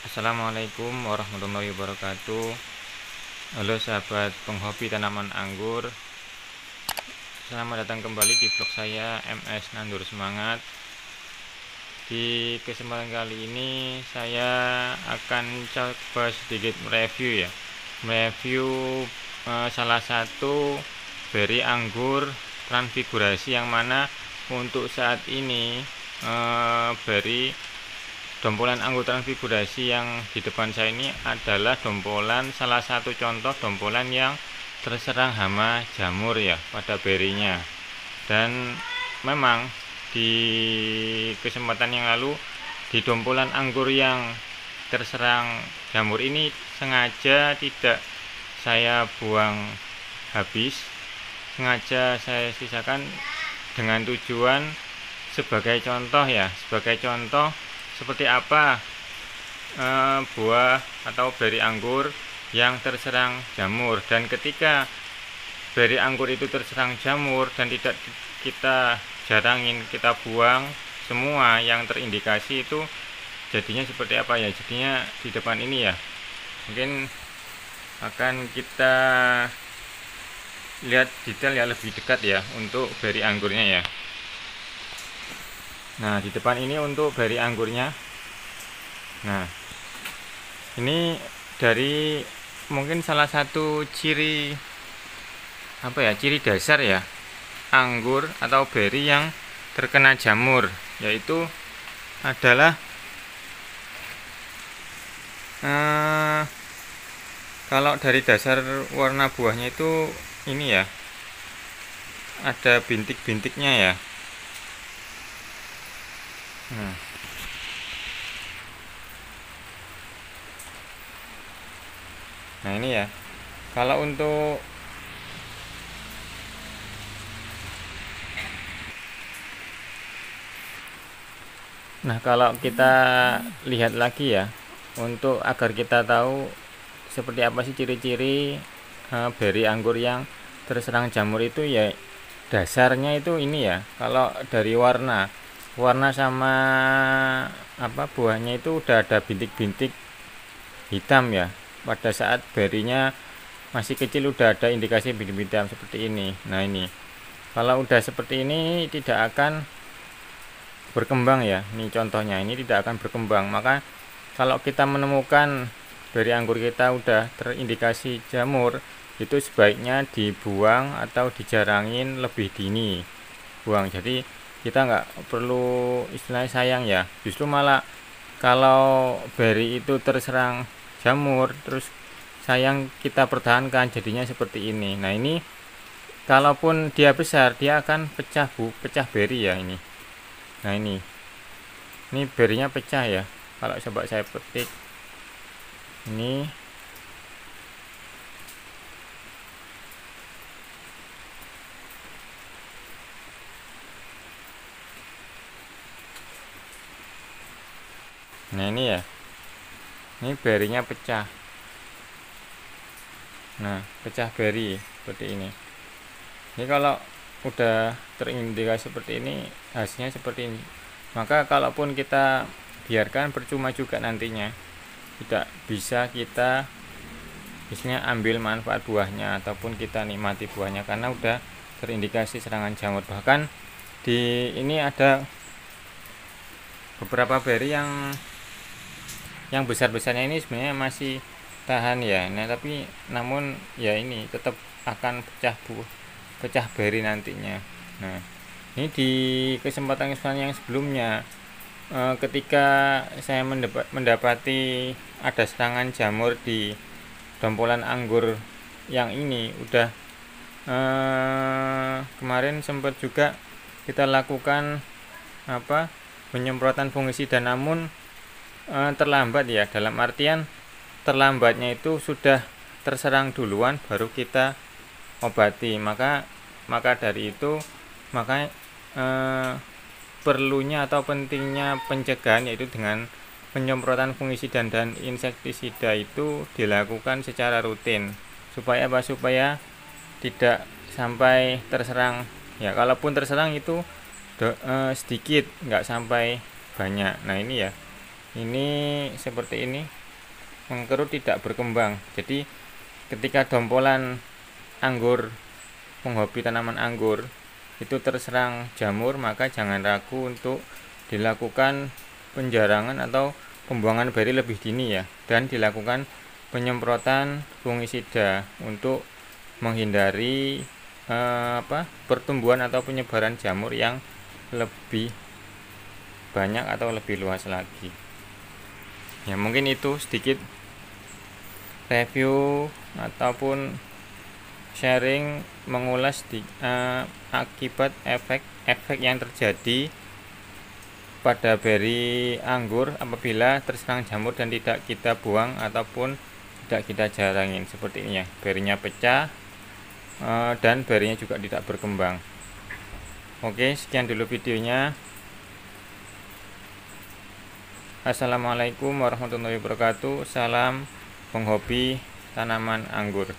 Assalamualaikum warahmatullahi wabarakatuh. Halo sahabat penghobi tanaman anggur, selamat datang kembali di vlog saya MS Nandur Semangat. Di kesempatan kali ini saya akan coba sedikit mereview salah satu beri anggur transfigurasi, yang mana untuk saat ini beri dompolan anggur transfigurasi yang di depan saya ini adalah salah satu contoh dompolan yang terserang hama jamur ya pada berinya. Dan memang di kesempatan yang lalu, di dompolan anggur yang terserang jamur ini sengaja tidak saya buang habis, sengaja saya sisakan dengan tujuan sebagai contoh seperti apa buah atau beri anggur yang terserang jamur. Dan ketika beri anggur itu terserang jamur dan tidak kita jarangin, kita buang semua yang terindikasi, itu jadinya seperti apa ya? Jadinya di depan ini ya, mungkin akan kita lihat detail ya, lebih dekat ya untuk beri anggurnya ya. Nah, di depan ini untuk beri anggurnya. Nah, ini dari mungkin salah satu ciri dasar ya anggur atau beri yang terkena jamur, yaitu adalah kalau dari dasar warna buahnya itu ini ya, ada bintik-bintiknya ya. Nah ini ya, kalau untuk kalau kita lihat lagi ya, untuk agar kita tahu seperti apa sih ciri-ciri beri anggur yang terserang jamur itu ya, dasarnya itu ini ya. Kalau dari warna sama buahnya itu udah ada bintik-bintik hitam ya. Pada saat berinya masih kecil udah ada indikasi bintik-bintik hitam seperti ini. Nah ini, kalau udah seperti ini tidak akan berkembang ya. Ini contohnya, ini tidak akan berkembang. Maka kalau kita menemukan beri anggur kita udah terindikasi jamur, itu sebaiknya dibuang atau dijarangin lebih dini buang. Jadi kita nggak perlu istilahnya sayang ya, justru malah kalau beri itu terserang jamur terus sayang kita pertahankan, jadinya seperti ini. Nah ini kalaupun dia besar, dia akan pecah beri ya ini. Nah ini berinya pecah ya. Kalau coba saya petik ini, nah ini ya, ini berinya pecah. Nah pecah beri seperti ini. Ini kalau udah terindikasi seperti ini, hasilnya seperti ini. Maka kalaupun kita biarkan percuma juga, nantinya tidak bisa kita biasanya ambil manfaat buahnya ataupun kita nikmati buahnya karena udah terindikasi serangan jamur. Bahkan di ini ada beberapa beri yang besar-besarnya ini sebenarnya masih tahan ya. Nah tapi namun ya ini tetap akan pecah beri nantinya. Nah ini di kesempatan yang sebelumnya, ketika saya mendapati ada serangan jamur di dompolan anggur yang ini, udah kemarin sempat juga kita lakukan penyemprotan fungisida, namun terlambat ya. Dalam artian terlambatnya itu sudah terserang duluan baru kita obati. Maka dari itu perlunya atau pentingnya pencegahan, yaitu dengan penyemprotan fungisida dan insektisida itu dilakukan secara rutin supaya tidak sampai terserang ya. Kalaupun terserang itu sedikit, nggak sampai banyak. Nah ini ya, ini seperti ini, mengkerut tidak berkembang. Jadi ketika dompolan anggur, penghobi tanaman anggur itu terserang jamur, maka jangan ragu untuk dilakukan penjarangan atau pembuangan beri lebih dini ya, dan dilakukan penyemprotan fungisida untuk menghindari pertumbuhan atau penyebaran jamur yang lebih banyak atau lebih luas lagi. Ya, mungkin itu sedikit review ataupun sharing mengulas akibat efek yang terjadi pada beri anggur apabila terserang jamur dan tidak kita buang ataupun tidak kita jarangin seperti ini ya. Berinya pecah dan berinya juga tidak berkembang. Oke, sekian dulu videonya. Assalamualaikum warahmatullahi wabarakatuh. Salam penghobi tanaman anggur.